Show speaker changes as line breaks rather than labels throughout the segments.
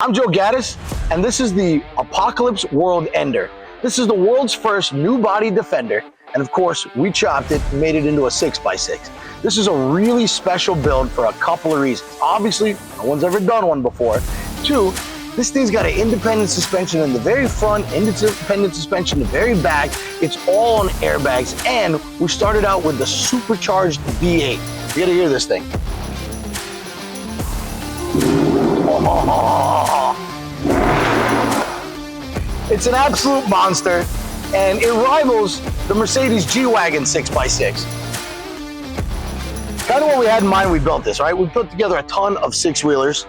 I'm Joe Gaddis, and this is the Apocalpse World Ender. This is the world's first new body Defender, and of course, we chopped it and made it into a 6x6. This is a really special build for a couple of reasons. Obviously, no one's ever done one before. Two, this thing's got an independent suspension in the very front, independent suspension in the very back. It's all on airbags, and we started out with the supercharged V8. You gotta hear this thing. It's an absolute monster, and it rivals the Mercedes G-Wagon 6x6. Kind of what we had in mind when we built this, right? We put together a ton of six-wheelers,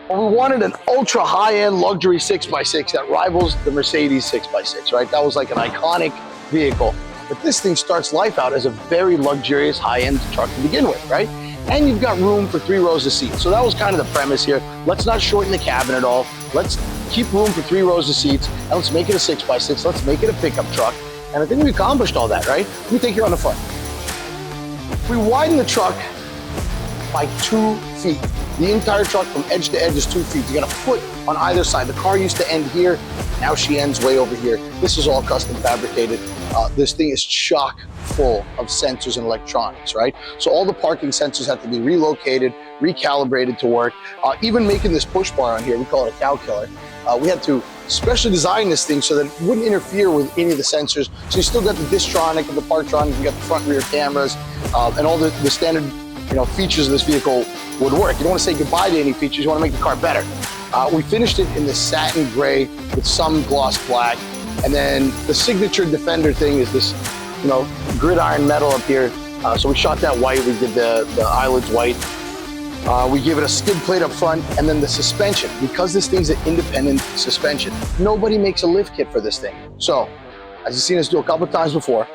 but we wanted an ultra high-end luxury 6x6 that rivals the Mercedes 6x6, right? That was like an iconic vehicle. But this thing starts life out as a very luxurious high-end truck to begin with, right? And you've got room for 3 rows of seats. So that was kind of the premise here. Let's not shorten the cabin at all. Let's keep room for 3 rows of seats, and let's make it a 6x6. Let's make it a pickup truck. And I think we accomplished all that, right? Let me take you on the front. We widen the truck by 2 feet. The entire truck from edge to edge is 2 feet. You got a foot on either side. The car used to end here. Now she ends way over here. This is all custom fabricated. This thing is chock full of sensors and electronics, right? So all the parking sensors have to be relocated, recalibrated to work. Even making this push bar on here, we call it a cow killer. We had to specially design this thing so that it wouldn't interfere with any of the sensors. So you still got the Distronic and the Partronic, you got the front rear cameras, and all the standard features of this vehicle would work. You don't want to say goodbye to any features, you want to make the car better. We finished it in the satin gray with some gloss black. And then the signature Defender thing is this, gridiron metal up here. So we shot that white, we did the eyelids white. We gave it a skid plate up front, and then the suspension. Because this thing's an independent suspension, nobody makes a lift kit for this thing. So, as you've seen us do a couple of times before,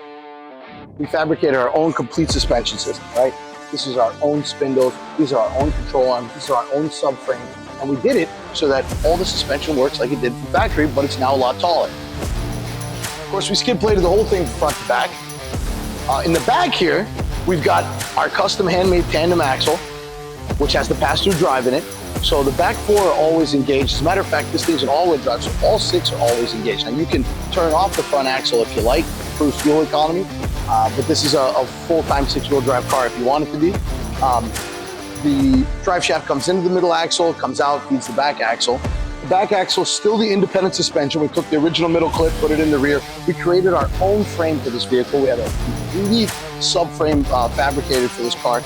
we fabricated our own complete suspension system, right? This is our own spindles, these are our own control arms, these are our own subframe, and we did it so that all the suspension works like it did from factory, but it's now a lot taller. Of course, we skid plated the whole thing from front to back. In the back here, we've got our custom handmade tandem axle, which has the pass-through drive in it. So the back 4 are always engaged. As a matter of fact, this thing's an all-wheel drive, so all 6 are always engaged. Now you can turn off the front axle if you like, improve fuel economy, but this is a full-time 6-wheel drive car if you want it to be. The drive shaft comes into the middle axle, comes out, feeds the back axle. The back axle is still the independent suspension. We took the original middle clip, put it in the rear. We created our own frame for this vehicle. We had a complete subframe fabricated for this car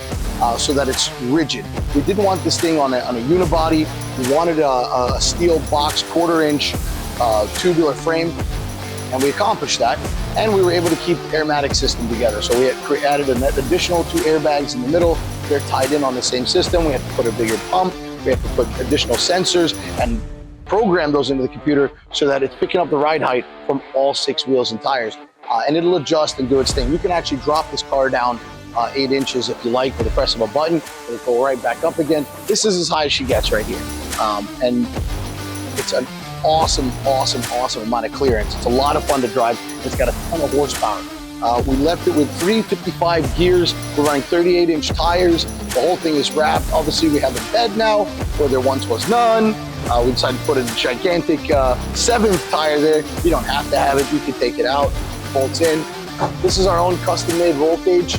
so that it's rigid. We didn't want this thing on a unibody. We wanted a steel box 1/4-inch tubular frame, and we accomplished that. And we were able to keep the airmatic system together. So we had added an additional 2 airbags in the middle. They're tied in on the same system. We had to put a bigger pump. We had to put additional sensors and program those into the computer so that it's picking up the ride height from all 6 wheels and tires. And it'll adjust and do its thing. You can actually drop this car down 8 inches if you like with the press of a button. It'll go right back up again. This is as high as she gets right here. And it's an awesome amount of clearance. It's a lot of fun to drive. It's got a ton of horsepower. We left it with 355 gears. We're running 38-inch tires. The whole thing is wrapped. Obviously, we have a bed now where there once was none. We decided to put a gigantic 7th tire there. You don't have to have it. You can take it out, bolts in. This is our own custom-made roll cage.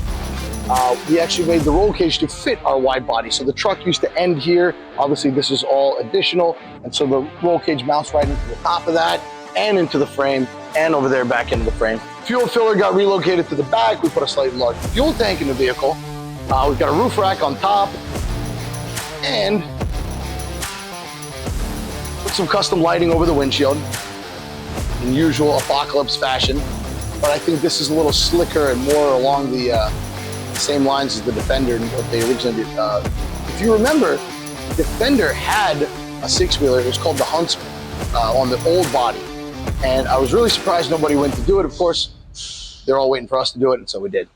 We actually made the roll cage to fit our wide body. So the truck used to end here. Obviously, this is all additional. And so the roll cage mounts right into the top of that and into the frame and over there back into the frame. Fuel filler got relocated to the back. We put a slightly larger fuel tank in the vehicle. We've got a roof rack on top and put some custom lighting over the windshield in usual Apocalpse fashion. But I think this is a little slicker and more along the same lines as the Defender and what they originally did. If you remember, Defender had a 6-wheeler. It was called the Huntsman on the old body. And I was really surprised nobody went to do it. Of course, they're all waiting for us to do it, and so we did.